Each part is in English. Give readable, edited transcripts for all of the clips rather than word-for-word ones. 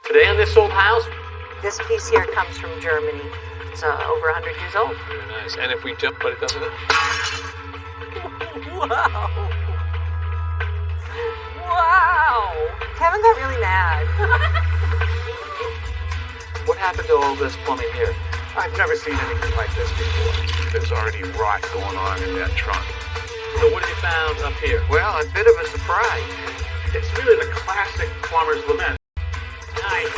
Today on this old house, This piece here comes from Germany. It's over 100 years old. very nice. And if we jump, but it doesn't. Wow. Wow. Kevin got really mad. What happened to all this plumbing here? I've never seen anything like this before. There's already rot going on in that trunk. So what have you found up here? Well, a bit of a surprise. It's really the classic plumber's lament. Nice.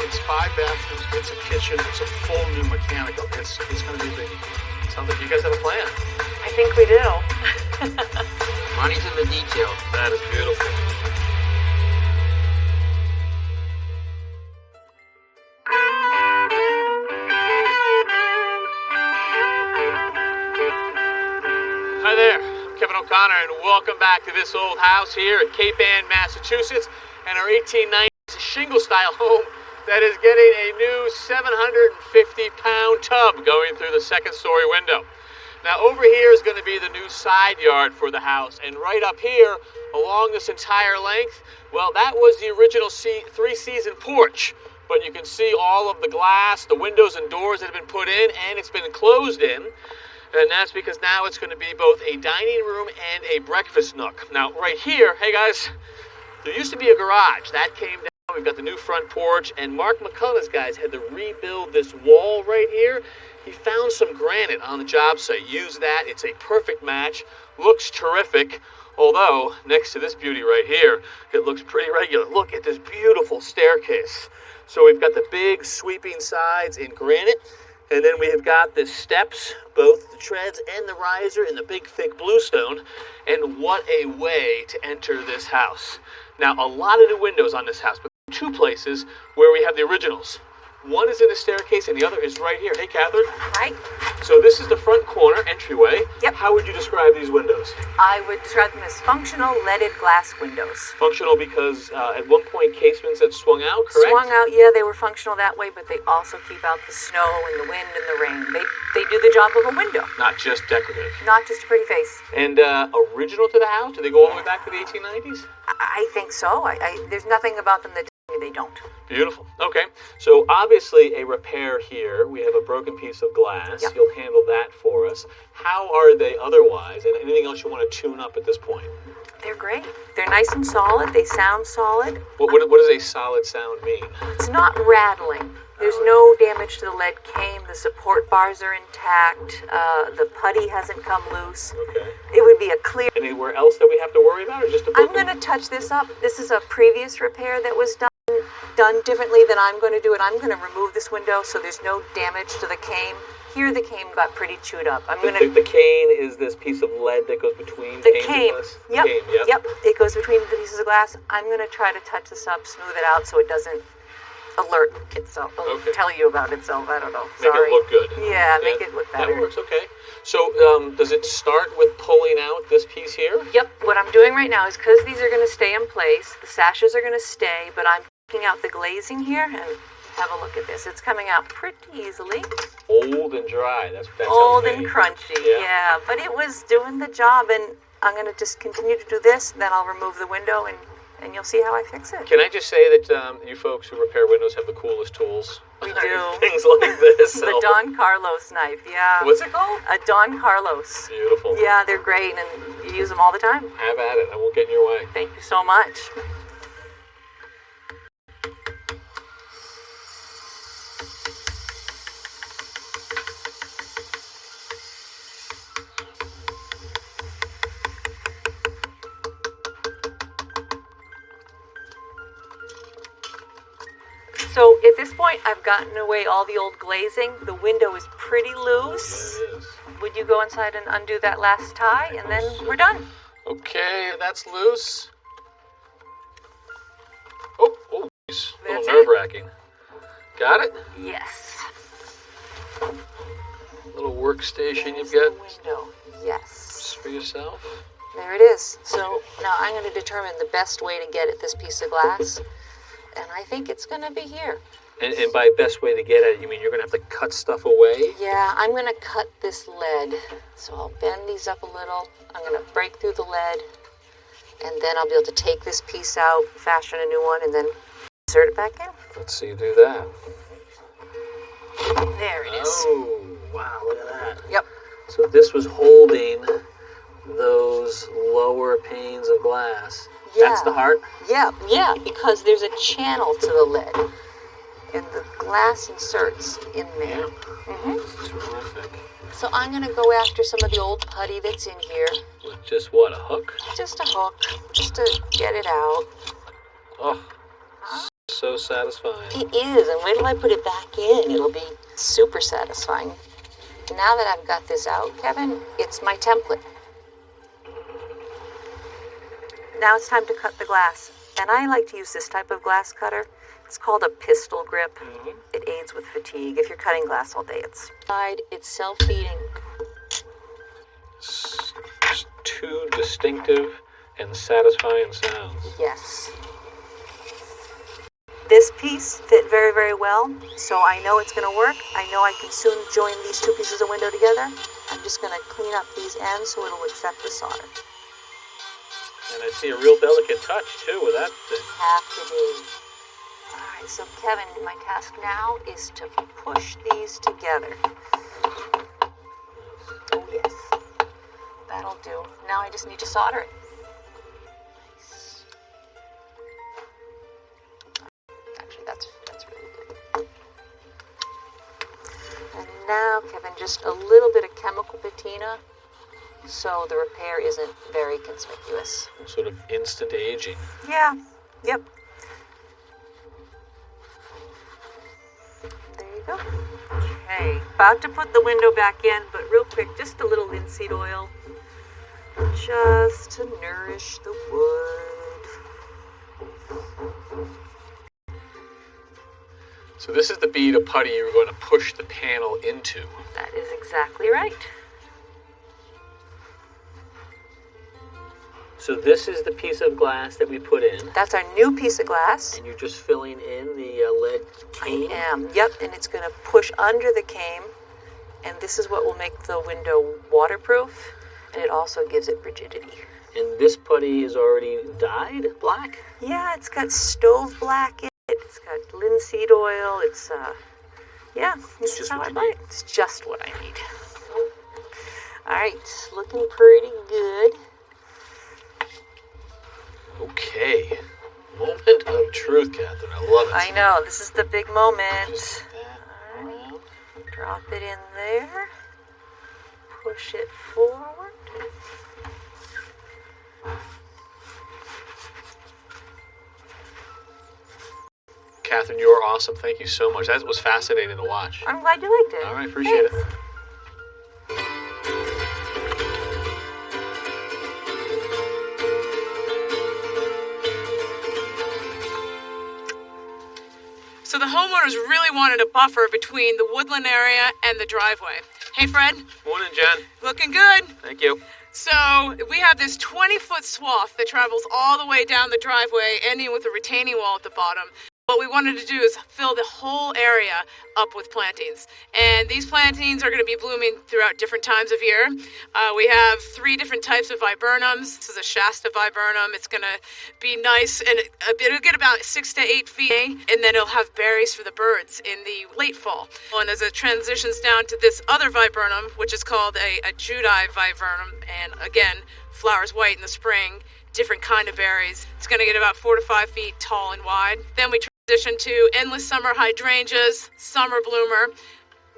It's 5 bathrooms, it's a kitchen, it's a full new mechanical. It's going to be big. Sounds like you guys have a plan. I think we do. Money's in the details. That is beautiful. Hi there, I'm Kevin O'Connor, and welcome back to this old house here at Cape Ann, Massachusetts, and our 1890s shingle-style home that is getting a new 750-pound tub going through the second-story window. Now, over here is going to be the new side yard for the house, and right up here, along this entire length, well, that was the original three-season porch. But you can see all of the glass, the windows and doors that have been put in, and it's been closed in. And that's because now it's going to be both a dining room and a breakfast nook. Now, right here, hey guys, there used to be a garage. That came down. We've got the new front porch, and Mark McCullough's guys had to rebuild this wall right here. He found some granite on the job site. Used that. It's a perfect match. Looks terrific. Although, next to this beauty right here, it looks pretty regular. Look at this beautiful staircase. So we've got the big sweeping sides in granite. And then we have got the steps, both the treads and the riser in the big thick bluestone. And what a way to enter this house. Now, a lot of new windows on this house, but two places where we have the originals. One is in the staircase and the other is right here. Hey, Catherine. Right? So this is the front corner entryway. Yep. How would you describe these windows? I would describe them as functional leaded glass windows. Functional because at one point casements had swung out, correct? Swung out, yeah, they were functional that way, but they also keep out the snow and the wind and the rain. They do the job of a window. Not just decorative. Not just a pretty face. And original to the house? Do they go all the way back to the 1890s? I think so. There's nothing about them that tell me they don't. Beautiful. Okay. So obviously a repair here. We have a broken piece of glass. Yep. You'll handle that for us. How are they otherwise? And anything else you want to tune up at this point? They're great. They're nice and solid. They sound solid. What does a solid sound mean? It's not rattling. There's no damage to the lead cane. The support bars are intact. The putty hasn't come loose. Okay. It would be a clear... Anywhere else that we have to worry about, or just a I'm broken... going to touch this up. This is a previous repair that was done differently than I'm going to do it. I'm going to remove this window so there's no damage to the cane. Here the cane got pretty chewed up. The cane is this piece of lead that goes between The panes cane. and glass? Yep. Cane, Yep. It goes between the pieces of glass. I'm going to try to touch this up, smooth it out so it doesn't alert itself. Okay. Tell you about itself. I don't know. Make Sorry. it look good. Yeah, make it look better. That works, okay. So does it start with pulling out this piece here? Yep. What I'm doing right now is because these are going to stay in place, the sashes are going to stay, but I'm taking out the glazing here and have a look at this. It's coming out pretty easily. Old and dry. That's Old sounds and very- crunchy. Yeah. Yeah, but it was doing the job, and I'm going to just continue to do this, then I'll remove the window, and you'll see how I fix it. Can I just say that you folks who repair windows have the coolest tools? We do. Things like this. The Don Carlos knife, yeah. What's it called? A Don Carlos. Beautiful. Yeah, they're great, and you use them all the time. Have at it. I won't get in your way. Thank you so much. So at this point, I've gotten away all the old glazing. The window is pretty loose. Yeah, it is. Would you go inside and undo that last tie, and then we're done? Okay, that's loose. Oh, geez. A That's little it. nerve-wracking. Got it? Yes. Little workstation There's you've got the window. Yes. for yourself. There it is. So now I'm going to determine the best way to get at this piece of glass, and I think it's going to be here. And by best way to get at it, you mean you're going to have to cut stuff away? Yeah, I'm going to cut this lead. So I'll bend these up a little. I'm going to break through the lead, and then I'll be able to take this piece out, fashion a new one, and then insert it back in. Let's see you do that. There it is. Oh, wow, look at that. Yep. So this was holding those lower panes of glass. Yeah. That's the heart? Yeah, because there's a channel to the lid. And the glass inserts in there. Terrific. So I'm going to go after some of the old putty that's in here. With just what, a hook? Just a hook, just to get it out. Oh, so satisfying. It is, and wait till I put it back in. It'll be super satisfying. Now that I've got this out, Kevin, it's my template. Now it's time to cut the glass. And I like to use this type of glass cutter. It's called a pistol grip. It aids with fatigue. If you're cutting glass all day, it's self-feeding. Just two distinctive and satisfying sounds. Yes. This piece fit very, very well, so I know it's going to work. I know I can soon join these two pieces of window together. I'm just going to clean up these ends so it'll accept the solder. And I see a real delicate touch, too, with that thing. Have to be. All right, so Kevin, my task now is to push these together. Oh, yes. That'll do. Now I just need to solder it. Nice. Actually, that's really good. And now, Kevin, just a little bit of chemical patina so the repair isn't very conspicuous. Sort of instant aging. Yeah, yep. There you go. Okay, about to put the window back in, but real quick, just a little linseed oil. Just to nourish the wood. So this is the bead of putty you were going to push the panel into. That is exactly right. So this is the piece of glass that we put in. That's our new piece of glass. And you're just filling in the lead cane? I am, yep, and it's going to push under the cane, and this is what will make the window waterproof, and it also gives it rigidity. And this putty is already dyed black? Yeah, it's got stove black in it, it's got linseed oil, it's, yeah, this is how I buy it. It's just what I need. All right, looking pretty good. Okay. Moment of truth, Catherine. I love it. I know, this is the big moment. Just that around. Drop it in there. Push it forward. Catherine, you're awesome. Thank you so much. That was fascinating to watch. I'm glad you liked it. All right, appreciate Thanks. it. So the homeowners really wanted a buffer between the woodland area and the driveway. Hey, Fred. Morning, Jen. Looking good. Thank you. So we have this 20-foot swath that travels all the way down the driveway, ending with a retaining wall at the bottom. What we wanted to do is fill the whole area up with plantings. And these plantings are going to be blooming throughout different times of year. We have 3 different types of viburnums. This is a Shasta viburnum. It's going to be nice, and it'll get about 6 to 8 feet, and then it'll have berries for the birds in the late fall. And as it transitions down to this other viburnum, which is called a Judi viburnum, and again, flowers white in the spring, different kind of berries. It's going to get about 4 to 5 feet tall and wide. Then we transition to endless summer hydrangeas, summer bloomer.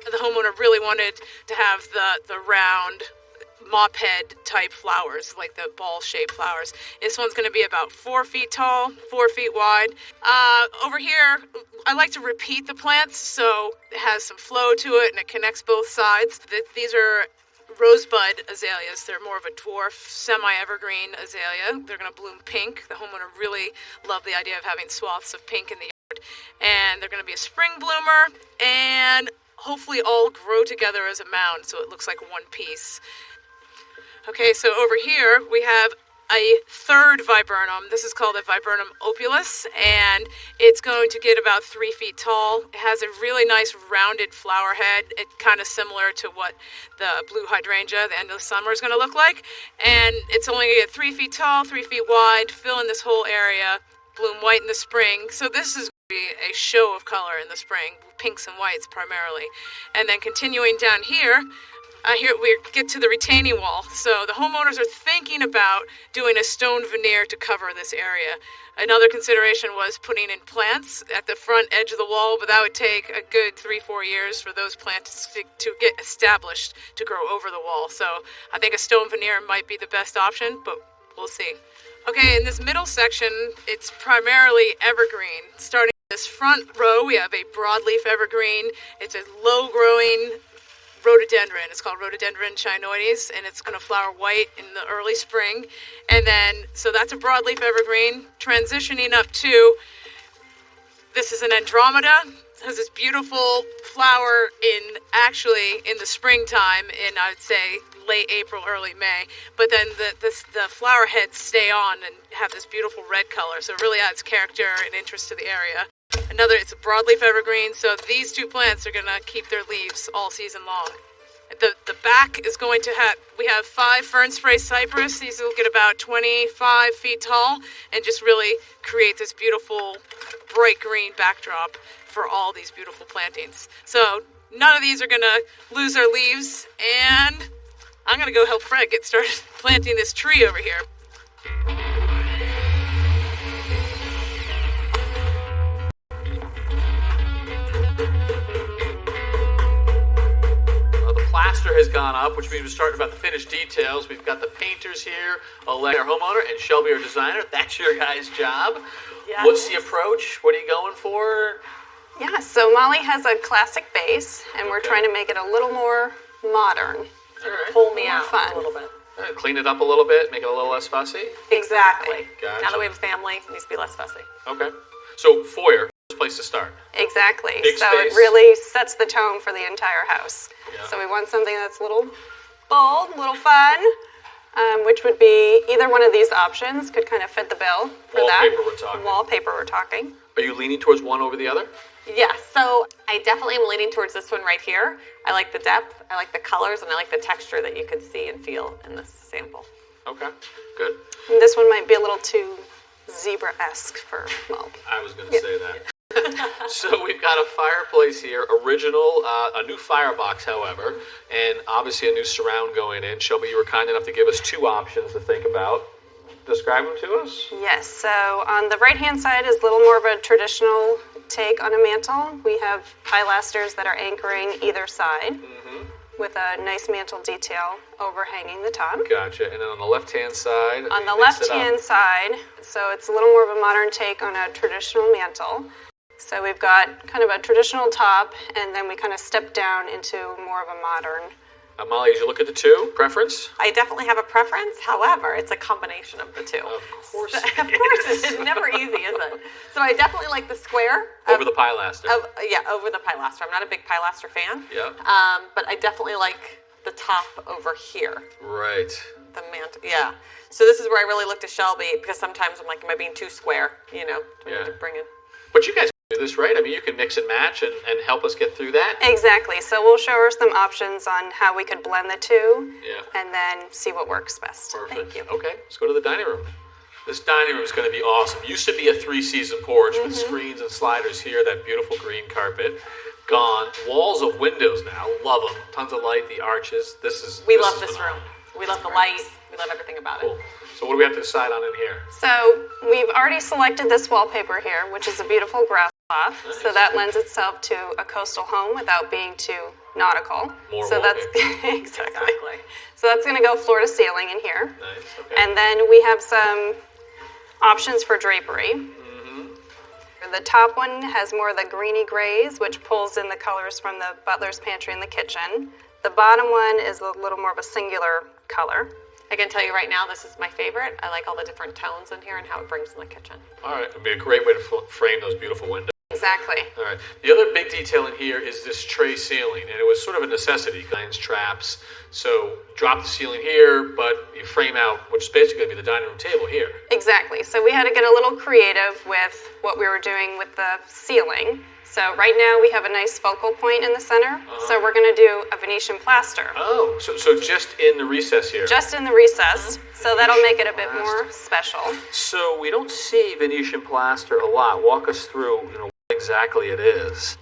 The homeowner really wanted to have the round mop head type flowers, like the ball-shaped flowers. This one's going to be about 4 feet tall, 4 feet wide. Over here, I like to repeat the plants so it has some flow to it and it connects both sides. These are rosebud azaleas. They're more of a dwarf, semi-evergreen azalea. They're going to bloom pink. The homeowner really loved the idea of having swaths of pink in the yard. And they're going to be a spring bloomer and hopefully all grow together as a mound so it looks like one piece. Okay, so over here we have a third viburnum. This is called a viburnum opulus, and it's going to get about 3 feet tall. It has a really nice rounded flower head. It's kind of similar to what the blue hydrangea, the end of the summer, is going to look like. And it's only going to get 3 feet tall, 3 feet wide, fill in this whole area, bloom white in the spring. So this is a show of color in the spring, pinks and whites primarily. And then continuing down here, here we get to the retaining wall. So the homeowners are thinking about doing a stone veneer to cover this area. Another consideration was putting in plants at the front edge of the wall, but that would take a good 3-4 years for those plants to get established to grow over the wall. So I think a stone veneer might be the best option, but we'll see. Okay, in this middle section, it's primarily evergreen. Starting this front row, we have a broadleaf evergreen. It's a low-growing rhododendron. It's called Rhododendron chinoides, and it's going to flower white in the early spring. And then, so that's a broadleaf evergreen. Transitioning up to, this is an Andromeda. It has this beautiful flower in the springtime, in I would say late April, early May. But then the flower heads stay on and have this beautiful red color, so it really adds character and interest to the area. It's a broadleaf evergreen, so these two plants are going to keep their leaves all season long. The back is going to we have 5 fern spray cypress. These will get about 25 feet tall and just really create this beautiful bright green backdrop for all these beautiful plantings. So none of these are going to lose their leaves, and I'm going to go help Fred get started planting this tree over here. Plaster has gone up, which means we're starting about the finished details. We've got the painters here, Alexa, our homeowner, and Shelby, our designer. That's your guys' job. Yes. What's the approach? What are you going for? Yeah, so Molly has a classic base, and we're trying to make it a little more modern. All right. Pull me out Fun. a little bit. Clean it up a little bit, make it a little less fussy. Exactly. Gotcha. Now that we have a family, it needs to be less fussy. Okay. So foyer, place to start. Exactly. Big so space. it really sets the tone for the entire house. Yeah. So we want something that's a little bold, a little fun, which would be either one of these options could kind of fit the bill for that. Wallpaper we're talking. Wallpaper we're talking. Are you leaning towards one over the other? Yes, so I definitely am leaning towards this one right here. I like the depth, I like the colors, and I like the texture that you could see and feel in this sample. Okay, good. And this one might be a little too zebra-esque for Molly. I was going to say that. So we've got a fireplace here, original, a new firebox, however, and obviously a new surround going in. Shelby, you were kind enough to give us 2 options to think about. Describe them to us. Yes, so on the right-hand side is a little more of a traditional take on a mantle. We have pilasters that are anchoring either side with a nice mantle detail overhanging the top. Gotcha. And then on the left-hand side? On the left-hand side, so it's a little more of a modern take on a traditional mantle. So we've got kind of a traditional top, and then we kind of step down into more of a modern. Molly, as you look at the 2, preference? I definitely have a preference, however, it's a combination of the 2. Of course Of course, it's never easy, is it? So I definitely like the square. Over the pilaster. Over the pilaster. I'm not a big pilaster fan. Yeah. But I definitely like the top over here. Right. The mantle, yeah. So this is where I really look to Shelby, because sometimes I'm like, am I being too square? You know, do we need to bring in. But you guys do this, right? I mean, you can mix and match and help us get through that. Exactly. So we'll show her some options on how we could blend the 2 Yeah. and then see what works best. Perfect. Thank you. Okay, let's go to the dining room. This dining room is going to be awesome. Used to be a 3-season porch with screens and sliders here, that beautiful green carpet. Gone. Walls of windows now. Love them. Tons of light, the arches. We love this room. We love the light. We love everything about Cool. it. So what do we have to decide on in here? So we've already selected this wallpaper here, which is a beautiful grass cloth. Nice. So that lends itself to a coastal home without being too nautical. More so that's exactly. So that's going to go floor to ceiling in here. Nice. Okay. And then we have some options for drapery. The top one has more of the greeny grays, which pulls in the colors from the butler's pantry and the kitchen. The bottom one is a little more of a singular color. I can tell you right now, this is my favorite. I like all the different tones in here and how it brings in the kitchen. All right. It'd be a great way to frame those beautiful windows. Exactly. All right. The other big detail in here is this tray ceiling, and it was sort of a necessity. Lines, traps. So drop the ceiling here, but you frame out, which is basically going to be the dining room table here. Exactly. So we had to get a little creative with what we were doing with the ceiling. So right now we have a nice focal point in the center. So we're going to do a Venetian plaster. Oh, so just in the recess here. Just in the recess. So that'll make it a bit more special. So we don't see Venetian plaster a lot. Walk us through, what exactly it is.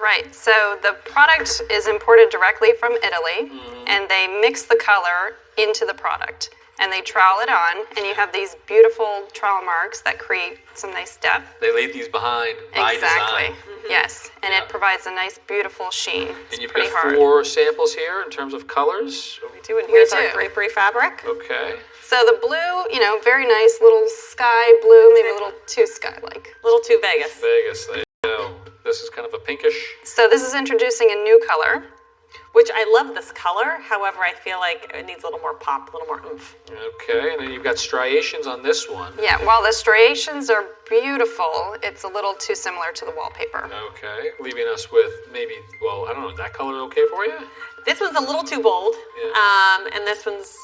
Right, so the product is imported directly from Italy, and they mix the color into the product, and they trowel it on, and you have these beautiful trowel marks that create some nice depth. They leave these behind by Exactly, design. yes, and it provides a nice, beautiful sheen. It's And you've pretty got hard. 4 samples here in terms of colors. We do, and here's do. our drapery fabric. Okay. So the blue, very nice little sky blue, maybe a little too sky-like. A little too Vegas. Vegas, there you go. This is kind of a pinkish. So this is introducing a new color. Which I love this color. However, I feel like it needs a little more pop, a little more oomph. Okay, and then you've got striations on this one. Yeah, while the striations are beautiful, it's a little too similar to the wallpaper. Okay, leaving us with maybe, well, I don't know, is that color okay for you? This one's a little too bold, and this one's.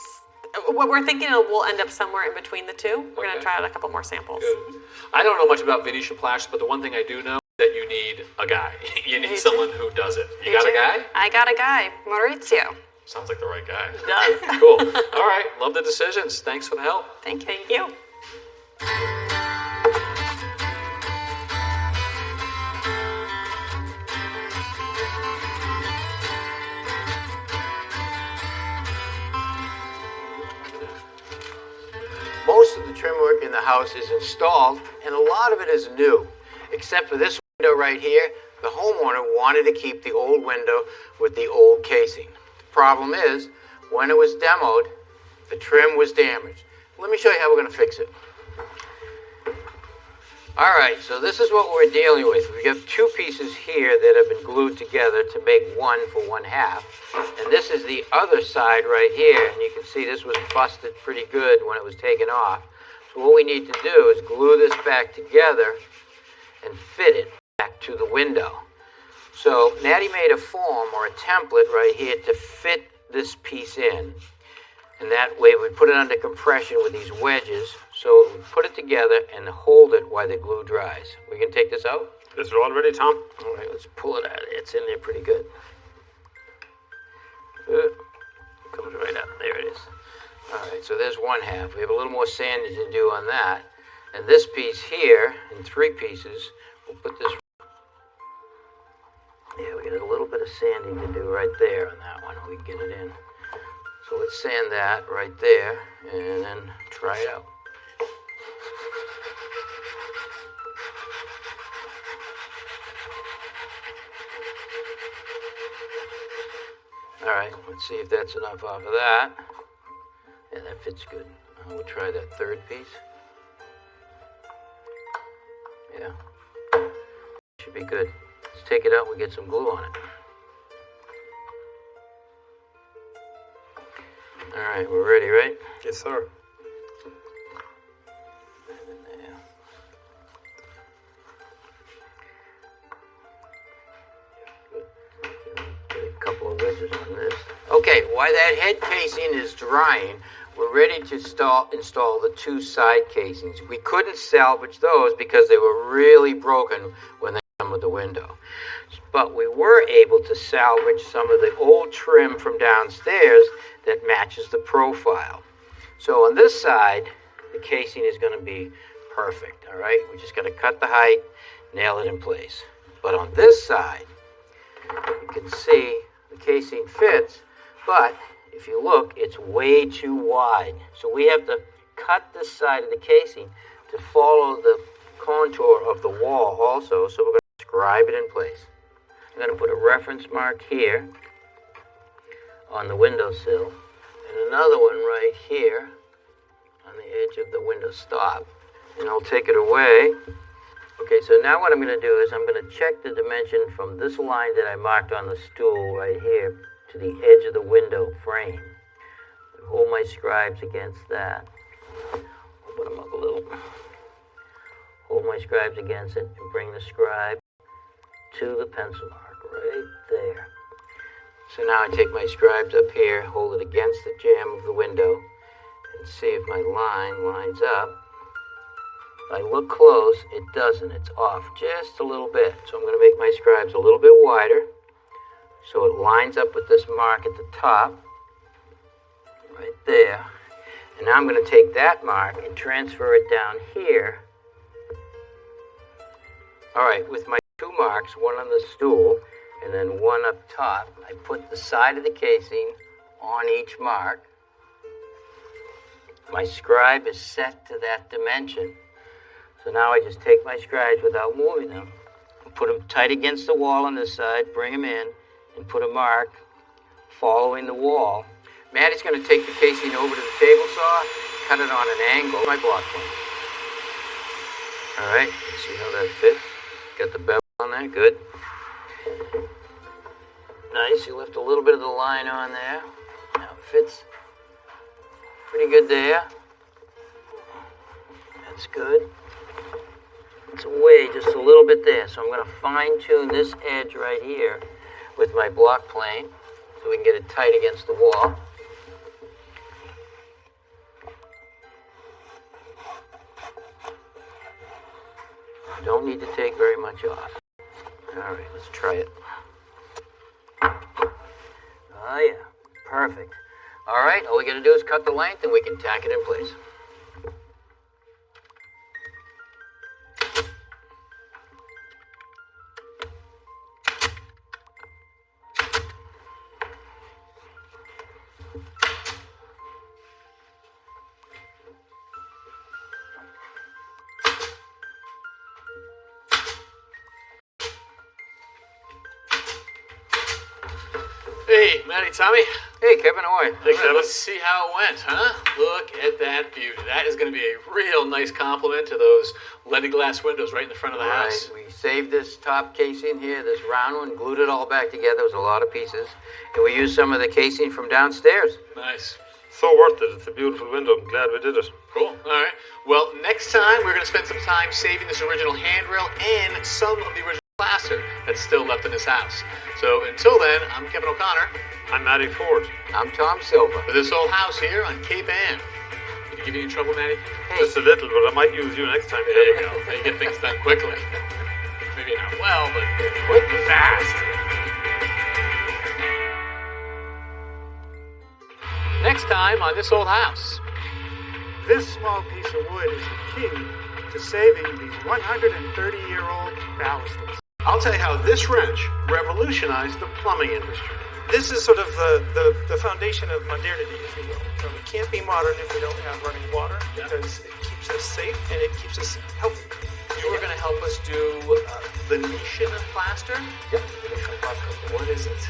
What we're thinking we'll end up somewhere in between the two. We're going to try out a couple more samples. Good. I don't know much about Venetian plaster, but the one thing I do know is that you need a guy. You need someone who does it. You got a guy? I got a guy, Maurizio. Sounds like the right guy. It does. Cool. All right, love the decisions. Thanks for the help. Thank you. Thank you. Most of the trim work in the house is installed, and a lot of it is new. Except for this window right here, the homeowner wanted to keep the old window with the old casing. The problem is, when it was demoed, the trim was damaged. Let me show you how we're going to fix it. All right, so this is what we're dealing with. We have 2 pieces here that have been glued together to make one for 1/2. And this is the other side right here, and you can see this was busted pretty good when it was taken off. So what we need to do is glue this back together and fit it back to the window. So Natty made a form or a template right here to fit this piece in. And that way we put it under compression with these wedges, so we put it together and hold it while the glue dries. We can take this out? Is it all ready, Tom? All right, let's pull it out. It's in there pretty good. Good. Comes right out. There it is. All right, so there's 1/2. We have a little more sanding to do on that. And this piece here, in 3 pieces, we'll put this. Yeah, we got a little bit of sanding to do right there on that one. We can get it in. So let's sand that right there and then try it out. All right, let's see if that's enough off of that. Yeah, that fits good. We'll try that 3rd piece. Yeah, should be good. Let's take it out and we get some glue on it. All right, we're ready, right? Yes, sir. Get a couple of wedges on this. Okay, while that head casing is drying, we're ready to install the 2 side casings. We couldn't salvage those because they were really broken when they came with the window. But we were able to salvage some of the old trim from downstairs that matches the profile. So on this side, the casing is going to be perfect, all right? We just got to cut the height, nail it in place. But on this side, you can see the casing fits, but if you look, it's way too wide. So we have to cut this side of the casing to follow the contour of the wall also, so we're going to scribe it in place. I'm going to put a reference mark here on the windowsill and another one right here on the edge of the window stop. And I'll take it away. Okay, so now what I'm going to do is I'm going to check the dimension from this line that I marked on the stool right here to the edge of the window frame. Hold my scribes against that. Open them up a little. Hold my scribes against it and bring the scribe to the pencil mark right there. So now I take my scribes up here, hold it against the jamb of the window, and see if my line lines up. If I look close, it doesn't. It's off just a little bit. So I'm going to make my scribes a little bit wider so it lines up with this mark at the top, right there. And now I'm going to take that mark and transfer it down here. All right, with my 2 marks, one on the stool, and then one up top. I put the side of the casing on each mark. My scribe is set to that dimension. So now I just take my scribes without moving them, and put them tight against the wall on this side, bring them in, and put a mark following the wall. Maddie's going to take the casing over to the table saw, cut it on an angle. My block plane. All right, let's see how that fits. Got the bevel on there, good. Nice, you left a little bit of the line on there. Now it fits pretty good there. That's good. It's away just a little bit there, so I'm going to fine tune this edge right here with my block plane so we can get it tight against the wall. Don't need to take very much off. All right, let's try it. Oh yeah, perfect. All right, all we got to do is cut the length and we can tack it in place. Hey, Maddie, Tommy. Hey, Kevin, how are you? Hey, Kevin. Let's see how it went, huh? Look at that beauty. That is going to be a real nice compliment to those leaded glass windows right in the front of the house. We saved this top casing here, this round one, glued it all back together. It was a lot of pieces. And we used some of the casing from downstairs. Nice. So worth it. It's a beautiful window. I'm glad we did it. Cool. All right. Well, next time we're going to spend some time saving this original handrail and some of the original plaster that's still left in this house. So until then, I'm Kevin O'Connor. I'm Matty Ford. I'm Tom Silva. For this old house here on Cape Ann. Did he give you any trouble, Maddie? Just a little, but I might use you next time, There you Kevin. go. Now you get things done quickly. Maybe not well, but quick and fast. Next time on This Old House. This small piece of wood is the key to saving these 130-year-old balusters. I'll tell you how this wrench revolutionized the plumbing industry. This is sort of the foundation of modernity, if you will. So we can't be modern if we don't have running water, because it keeps us safe and it keeps us healthy. You were going to help us do Venetian plaster? Yep. What is it?